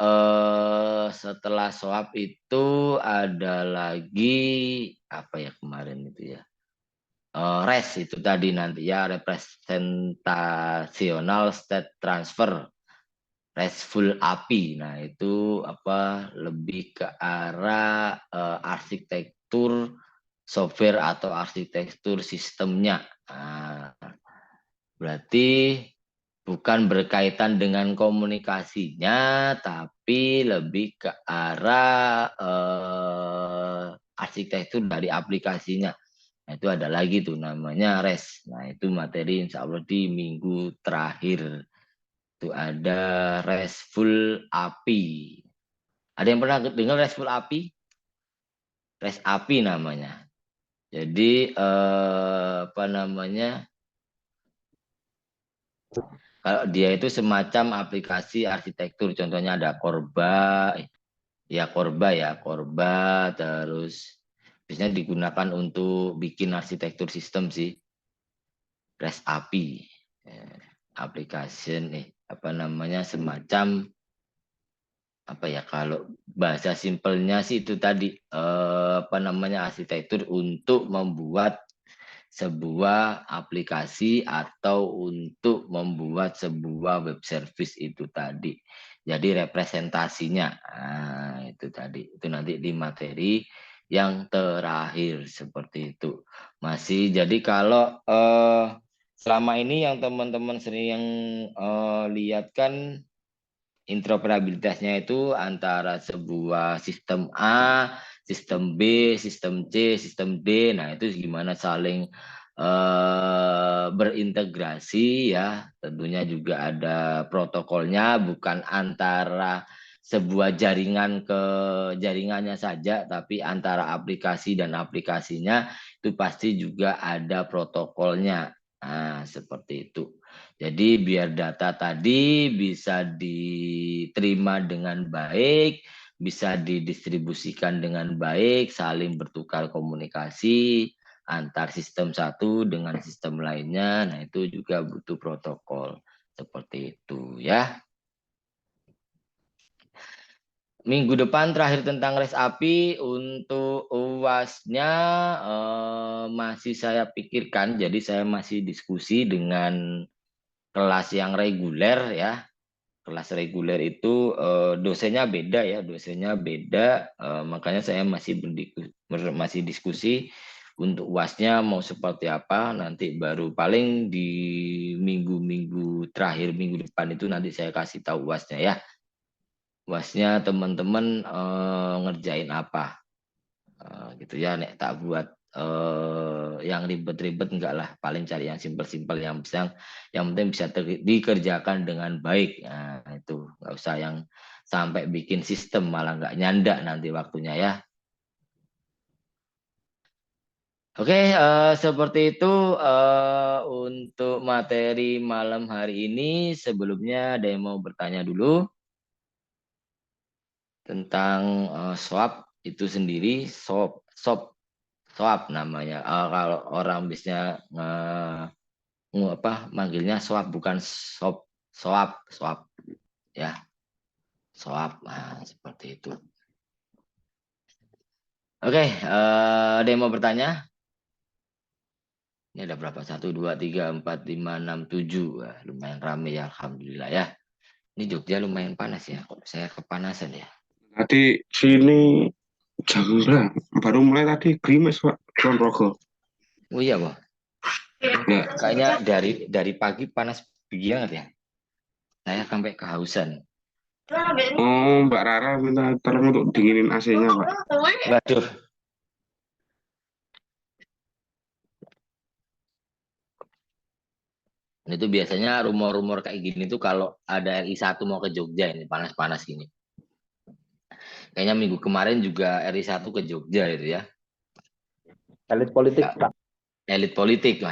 setelah SOAP itu ada lagi apa ya kemarin itu ya, REST itu tadi nanti ya, representational state transfer, RESTful API. Nah itu apa lebih ke arah arsitektur software atau arsitektur sistemnya. Nah, berarti bukan berkaitan dengan komunikasinya, tapi lebih ke arah arsitektur dari aplikasinya. Nah, itu ada lagi tuh namanya REST. Nah, itu materi insya Allah di minggu terakhir. Itu ada RESTful API. Ada yang pernah dengar RESTful API? REST API namanya. Jadi apa namanya? Kalau dia itu semacam aplikasi arsitektur, contohnya ada Korba, Korba, terus biasanya digunakan untuk bikin arsitektur sistem sih, REST API, application, apa namanya semacam apa ya kalau bahasa simpelnya sih itu tadi apa namanya arsitektur untuk membuat sebuah aplikasi atau untuk membuat sebuah web service itu tadi. Jadi representasinya itu tadi. Itu nanti di materi yang terakhir seperti itu. Masih jadi kalau selama ini yang teman-teman sering lihat kan interoperabilitasnya itu antara sebuah sistem A, sistem B, sistem C, sistem D. Nah, itu gimana saling berintegrasi ya. Tentunya juga ada protokolnya, bukan antara sebuah jaringan ke jaringannya saja, tapi antara aplikasi dan aplikasinya itu pasti juga ada protokolnya. Nah, seperti itu. Jadi biar data tadi bisa diterima dengan baik, bisa didistribusikan dengan baik, saling bertukar komunikasi antar sistem satu dengan sistem lainnya. Nah, itu juga butuh protokol seperti itu ya. Minggu depan terakhir tentang res api untuk UASnya masih saya pikirkan, jadi saya masih diskusi dengan kelas yang reguler ya. Kelas reguler itu dosennya beda ya, dosennya beda, makanya saya masih diskusi untuk UASnya mau seperti apa, nanti baru paling di minggu-minggu terakhir minggu depan itu nanti saya kasih tahu UASnya ya. UASnya teman-teman ngerjain apa gitu ya, nek tak buat yang ribet-ribet enggak lah, paling cari yang simpel-simpel yang penting bisa dikerjakan dengan baik. Nah, itu nggak usah yang sampai bikin sistem malah nggak nyandak nanti waktunya ya. Oke, seperti itu untuk materi malam hari ini. Sebelumnya ada yang mau bertanya dulu tentang swab itu sendiri, swab namanya. Kalau orang biasanya manggilnya swab, bukan swab ya, swab. Nah, seperti itu. Oke, ada yang mau bertanya? Ini ada berapa? 1, 2, 3, 4, 5, 6, 7. Wah, lumayan ramai ya, alhamdulillah ya. Ini Jogja lumayan panas ya, kok saya kepanasan ya. Tadi sini jam berapa? Baru mulai tadi gerimis Pak, Kulon Progo. Oh iya, Bang. Ya, Kayaknya dari pagi panas banget ya. Saya sampai kehausan. oh Mbak Rara minta tolong untuk dinginin AC-nya Pak. Waduh. Itu biasanya rumor-rumor kayak gini tuh kalau ada RI1 mau ke Jogja ini panas-panas gini. Kayaknya minggu kemarin juga RI1 ke Jogja itu ya. Elit politik, Pak. Elit politik,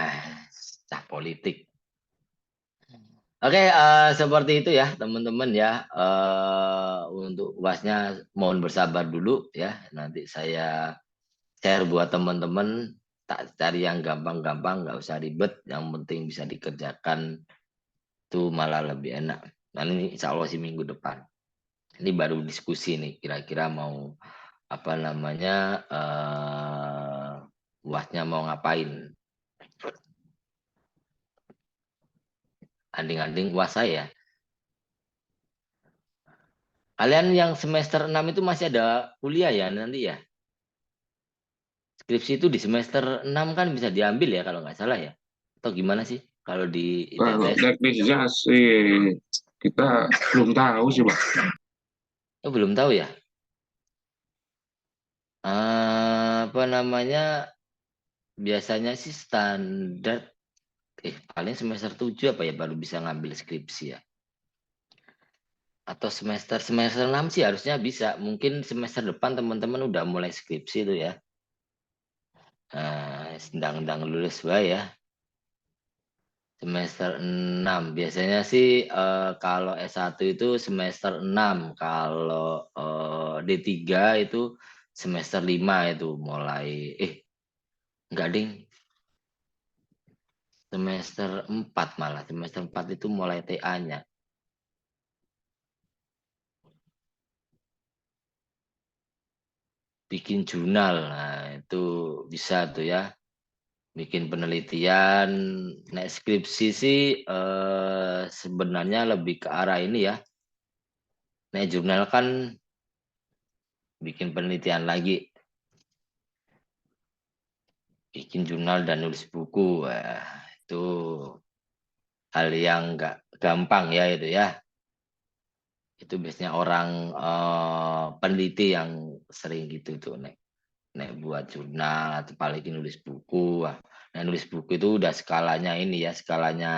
cah politik. Oke, seperti itu ya teman-teman ya. Untuk UASnya mohon bersabar dulu ya. Nanti saya share buat teman-teman. Tak cari yang gampang-gampang, nggak usah ribet. Yang penting bisa dikerjakan itu malah lebih enak. Dan ini insya Allah sih minggu depan. Ini baru diskusi nih, kira-kira mau apa namanya UASnya mau ngapain. Anding-anding UAS saya. Kalian yang semester 6 itu masih ada kuliah ya nanti ya? Skripsi itu di semester 6 kan bisa diambil ya kalau nggak salah ya? Atau gimana sih kalau di Kalau ITTS? teknisnya sih kita belum tahu sih Pak. Oh, belum tahu ya? Apa namanya? Biasanya sih standar paling semester 7 apa ya baru bisa ngambil skripsi ya. Atau semester 6 sih harusnya bisa. Mungkin semester depan teman-teman udah mulai skripsi itu ya. Sedang lulus ya. Semester 6 biasanya sih kalau S1 itu semester 6, kalau D3 itu semester 5 itu mulai enggak ding, semester 4 malah, semester 4 itu mulai TA-nya. Bikin jurnal, nah itu bisa tuh ya. Bikin penelitian, nah skripsi sih sebenarnya lebih ke arah ini ya. Nah jurnal kan bikin penelitian lagi, bikin jurnal dan nulis buku. Wah, itu hal yang nggak gampang ya itu ya. Itu biasanya orang peneliti yang sering gitu tuh nek buat jurnal atau apalagi nulis buku. Wah, nah nulis buku itu udah skalanya ini ya, skalanya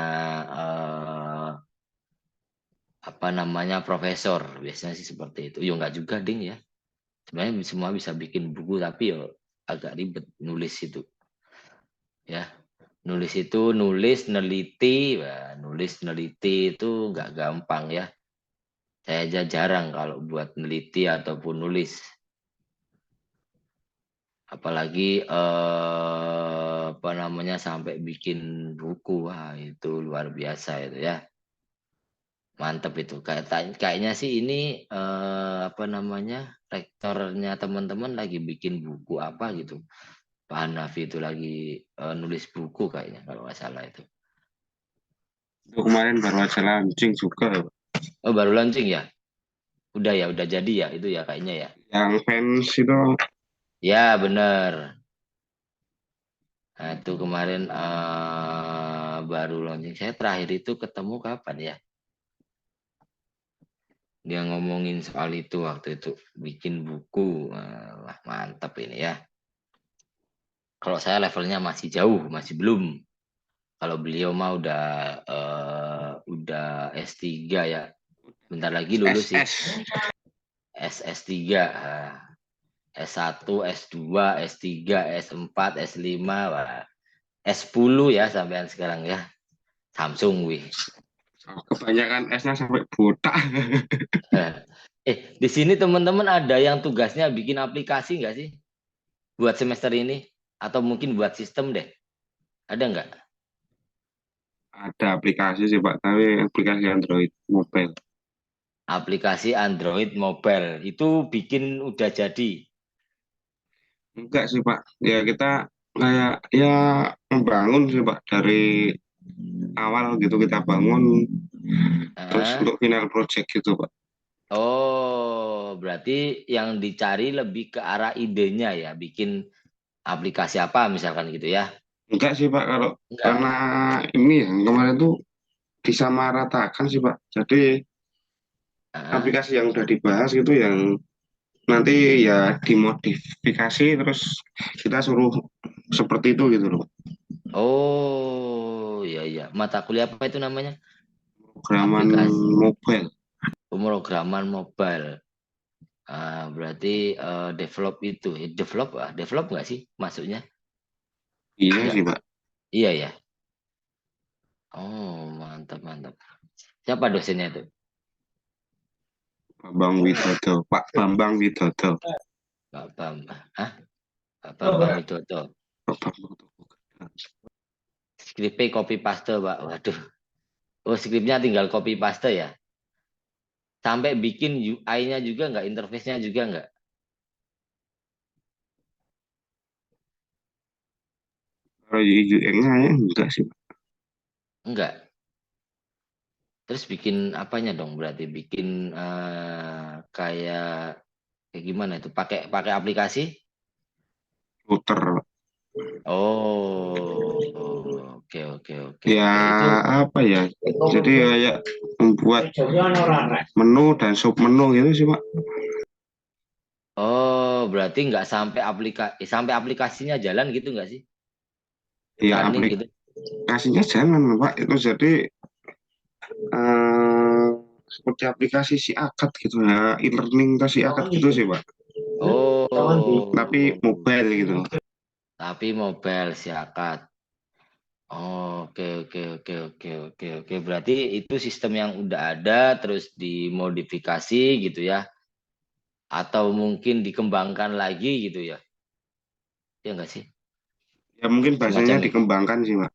apa namanya profesor. Biasanya sih seperti itu. Yo nggak juga ding ya. Sebenarnya semua bisa bikin buku tapi yo agak ribet nulis itu. Ya. Nulis itu nulis, neliti. Wah, nulis, neliti itu nggak gampang ya. Saya aja jarang kalau buat neliti ataupun nulis. Apalagi apa namanya sampai bikin buku. Wah, itu luar biasa itu ya. Mantap itu. Kayaknya sih ini apa namanya rektornya teman-teman lagi bikin buku apa gitu. Pak Hanafi itu lagi nulis buku kayaknya kalau nggak salah itu. Itu kemarin baru aja launching juga. Oh baru launching ya? Udah ya, udah jadi ya itu ya kayaknya ya. Yang fans itu Ya bener. Nah itu kemarin baru launching. Saya terakhir itu ketemu kapan ya? Dia ngomongin soal itu waktu itu bikin buku. Wah, mantap ini ya. Kalau saya levelnya masih jauh, masih belum. Kalau beliau mah udah S3 ya. Bentar lagi lulus sih. SS. S3. S1, S2, S3, S4, S5, wah. S10 ya sampean sekarang ya. Samsung wih. Kebanyakan S-nya sampai botak. Di sini teman-teman ada yang tugasnya bikin aplikasi nggak sih? Buat semester ini? Atau mungkin buat sistem deh? Ada nggak? Ada aplikasi sih Pak, tapi aplikasi Android mobile. Aplikasi Android mobile. Itu bikin udah jadi. Enggak sih Pak, ya kita kayak ya membangun sih Pak dari awal gitu kita bangun terus Ah, untuk final project gitu Pak. oh, berarti yang dicari lebih ke arah idenya ya. Bikin aplikasi apa misalkan gitu ya. Enggak sih Pak, kalau Enggak. karena ini ya kemarin tuh disamaratakan sih Pak. Jadi Ah, aplikasi yang udah dibahas gitu yang nanti ya dimodifikasi terus kita suruh seperti itu gitu loh. oh, iya iya. Mata kuliah apa itu namanya? Programan Aplikasi mobile. pemrograman mobile. Berarti develop itu, develop nggak sih masuknya? Iya Nggak, sih Pak. iya ya. Oh, mantap mantap. Siapa dosennya itu? Bambang Widodo, Pak Bambang Widodo. Pak Bambang. Hah? Pak Bambang Widodo. Pak Bambang Widodo. Skripnya copy paste, Pak. Waduh. Oh, skripnya tinggal copy paste ya. Sampai bikin UI-nya juga nggak, interface-nya juga nggak? Kalau UX-nya ya enggak sih Pak. Enggak. Terus bikin apanya dong? Berarti bikin kayak gimana itu? Pakai pakai aplikasi? Router. Oh, oke oke oke Ya oke. Itu apa ya? Jadi kayak membuat menu dan sub menu gitu sih Pak. oh berarti nggak sampai sampai aplikasinya jalan gitu nggak sih? Ya Running gitu? aplikasinya jangan Pak. Itu jadi eh, seperti aplikasi si akad gitu ya, e-learning atau si akad gitu sih Pak. Tapi Oh, mobile gitu. tapi mobile siakat. Oh, oke oke oke oke oke oke. Berarti itu sistem yang udah ada terus dimodifikasi gitu ya? Atau mungkin dikembangkan lagi gitu ya? Ya nggak sih? Ya mungkin Semacam bahasanya itu. dikembangkan sih Pak.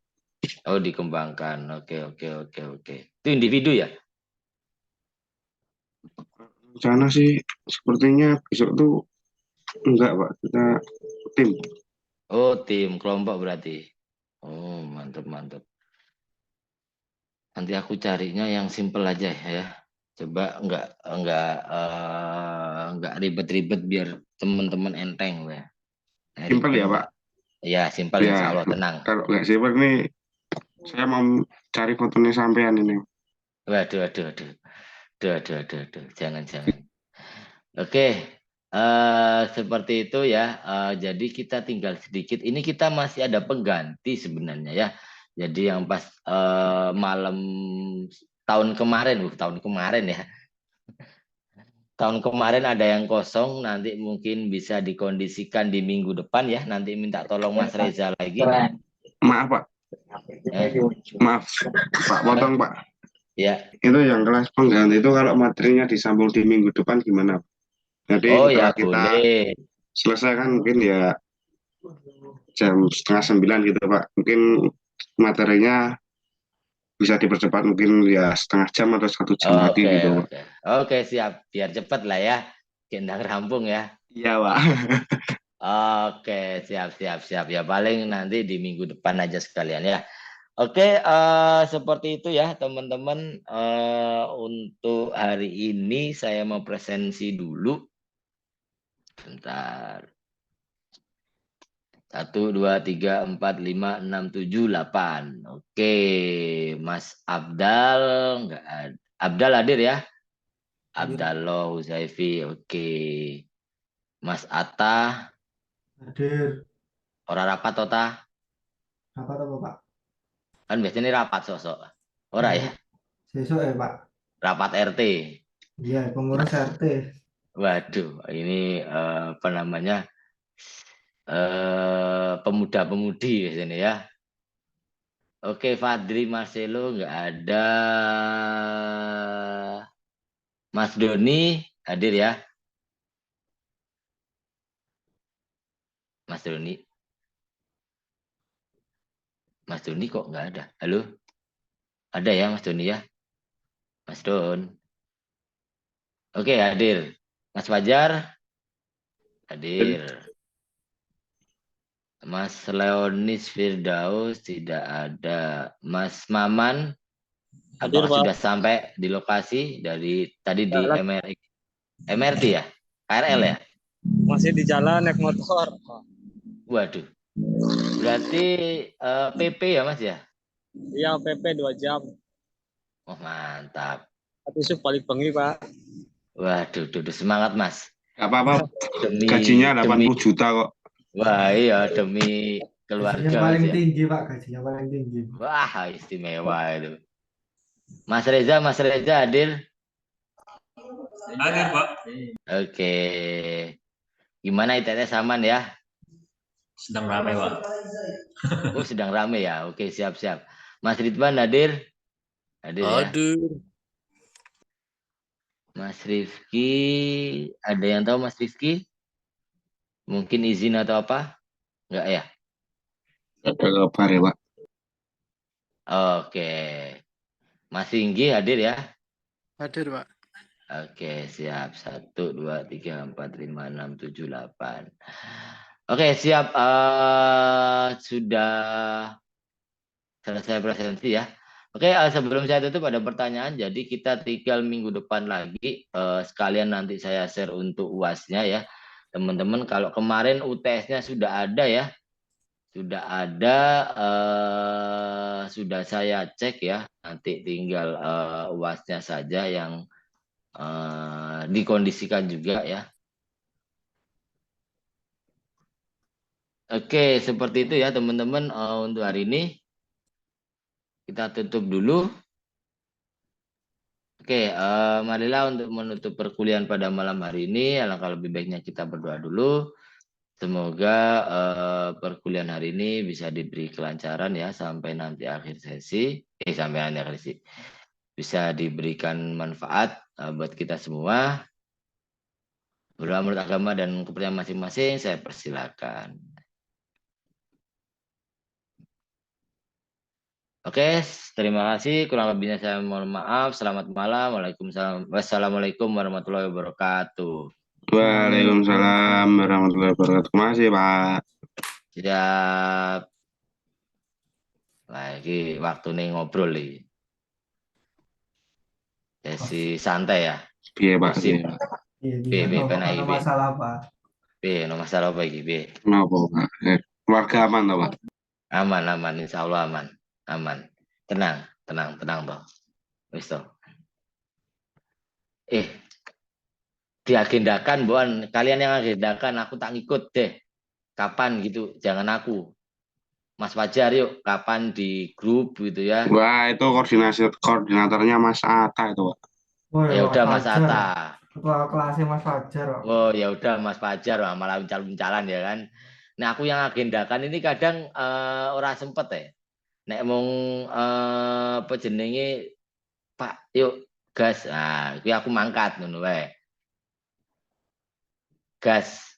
Oh, dikembangkan. Oke oke oke oke. Itu individu ya? Rencana sih sepertinya besok tuh enggak Pak. Kita tim. Oh, tim kelompok berarti. Oh, mantap mantap. Nanti aku carinya yang simple aja ya. Coba nggak ribet-ribet biar teman-teman enteng ya. Nyari Simpel ya Pak. ya simpel Ya insya Allah tenang. kalau nggak simpel nih saya mau cari fotonya sampean ini. Waduh, waduh, waduh, waduh, waduh, waduh, waduh. Jangan, jangan. Oke, seperti itu ya. Jadi kita tinggal sedikit. Ini kita masih ada pengganti sebenarnya ya. Jadi yang pas malam tahun kemarin ya. Tahun kemarin ada yang kosong, nanti mungkin bisa dikondisikan di minggu depan ya. Nanti minta tolong Mas Reza lagi. Maaf Pak, Maaf, Pak, potong Pak. Ya. Itu yang kelas pengganti itu kalau materinya disambung di minggu depan gimana? Jadi Oh setelah ya kita boleh. selesai kan mungkin ya jam setengah 9 gitu Pak. Mungkin materinya bisa dipercepat mungkin ya setengah jam atau 1 jam lagi Oke, gitu Pak. oke. Oke, siap. Biar cepat lah ya. Gendang rampung ya. Iya Pak. Oke, siap, siap, siap. Ya paling nanti di minggu depan aja sekalian ya. Oke, seperti itu ya teman-teman. Untuk hari ini saya mau presensi dulu. Bentar. 1, 2, 3, 4, 5, 6, 7, 8. Oke, Mas Abdal enggak ada. Abdal hadir ya? Abdallah Huzaifi. Oke. Mas Atta, Hadir. ora rapat tota? Apa tuh Pak? Kan biasanya rapat sosok. Ora ya? Sesuk ya Pak. Rapat RT. Iya, pengurus Mas, RT. waduh, ini apa namanya? Pemuda-pemudi di sini ya. Oke, Fadri Marcelo nggak ada. Mas Doni hadir ya. Mas Doni. Mas Doni kok nggak ada? Halo? Ada ya Mas Doni ya? Mas Don. Oke, hadir. Mas Fajar hadir. Mas Leonis Firdaus tidak ada. Mas Maman, Hadir, apakah Pak. sudah sampai di lokasi dari tadi di MRT ya? KRL ya? Masih di jalan naik motor. Waduh. Berarti PP ya Mas ya? Iya, PP 2 jam. Oh mantap. Tapi itu paling bengi, Pak. Waduh, semangat Mas. Gak apa-apa, Demi gajinya 80 juta kok. Wah iya demi Gajinya keluarga paling Mas ya. tinggi Pak, gajinya paling tinggi. Wah istimewa itu. Mas Reza hadir. Hadir, Pak. Oke. Gimana ITS aman ya? Sedang ramai, Pak. Oh sedang rame ya. Oke siap. Mas Ridwan hadir? Hadir ya. Mas Rifki, ada yang tahu Mas Rifki? Mungkin izin atau apa? Enggak ya? Ada kabar ya Pak. Oke. Mas Singgi hadir ya? Hadir, Pak. Oke, siap. 1, 2, 3, 4, 5, 6, 7, 8. Oke, siap. Sudah selesai presentasi ya. Oke, sebelum saya tutup ada pertanyaan. Jadi kita tinggal minggu depan lagi. Sekalian nanti saya share untuk UAS-nya ya. Teman-teman, kalau kemarin UTS-nya sudah ada ya. Sudah ada, sudah saya cek ya. Nanti tinggal UAS-nya saja yang dikondisikan juga ya. Oke, seperti itu ya teman-teman. Untuk hari ini kita tutup dulu. Oke, marilah untuk menutup perkuliahan pada malam hari ini. Alangkah lebih baiknya kita berdoa dulu. Semoga perkuliahan hari ini bisa diberi kelancaran ya sampai nanti akhir sesi. Sampai akhir sesi. Bisa diberikan manfaat buat kita semua. Berdoa menurut agama dan kepercayaan masing-masing, saya persilakan. Oke, terima kasih. Kurang lebihnya saya mohon maaf. Selamat malam. Wassalamualaikum warahmatullahi wabarakatuh. Waalaikumsalam warahmatullahi wabarakatuh. Terima kasih Pak. Siap. Lagi waktu nih ngobrol nih. Sesi santai ya. Iya Pak. Sip. Iya, Ada masalah Pak. No masalah apa iki, Kenapa Pak? Keluarga aman toh Pak? Aman, insya Allah aman. Tenang toh. Wis toh. Diagendakan, Bon. Kalian yang agendakan, aku tak ngikut deh. Kapan gitu, jangan aku. Mas Fajar yuk, kapan di grup gitu ya. Wah, itu koordinatornya Mas Atta itu Pak. Oh, Ya udah Mas Fajar. Atta. Ketua kelasnya Mas Fajar Pak. Oh ya udah Mas Fajar, malah uncal-uncalan ya kan. Nah aku yang agendakan ini kadang orang sempet ya. nek mung apa jenenge Pak, yuk gas. Nah, kuwi aku mangkat ngono wae. Gas.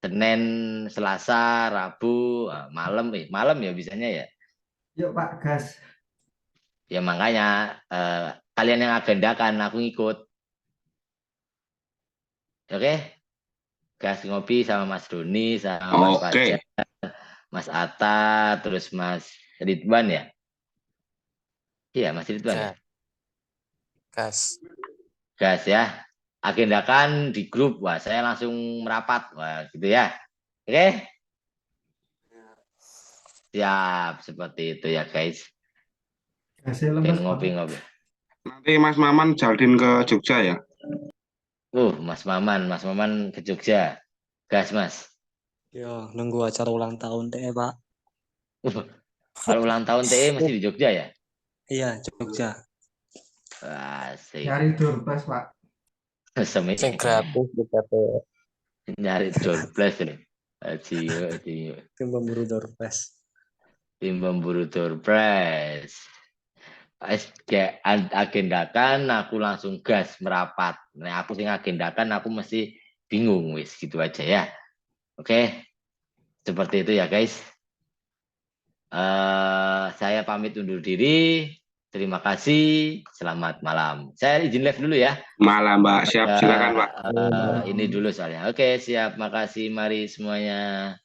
Senin, Selasa, Rabu, malam malam ya bisanya ya. Yuk Pak, gas. Ya makanya kalian yang agendakan aku ngikut. Oke? Gas ngopi sama Mas Doni, sama Mas Oke. Fajar, Mas Atta, terus Mas Ridwan ya. Iya, Mas Ridwan ya. Gas. Gas ya. Agendakan di grup. Wah, saya langsung merapat. Wah, gitu ya. Oke? Siap, seperti itu ya, guys. Gasnya Oke, lemes Pak. ngopi-ngopi. Nanti Mas Maman jalin ke Jogja ya. Mas Maman ke Jogja. Gas, Mas. Yo, nunggu acara ulang tahun TE, Pak. Kalau ulang tahun TE masih di Jogja ya? Iya, Jogja. Asik. Nyari door prize Pak. Semi. Sing gratis di TPE. Nyari door prize nih. Ajiyo. Tim pemburu door prize. Tim pemburu door prize. Agendakan aku langsung gas merapat. Nah, aku sing agendakan aku mesti bingung wis gitu aja ya. Oke. Seperti itu ya, guys. Saya pamit undur diri. Terima kasih. Selamat malam. Saya izin live dulu ya. Malam Mbak, siap silakan Pak. Ini dulu soalnya. Oke, siap. Makasih. Mari semuanya.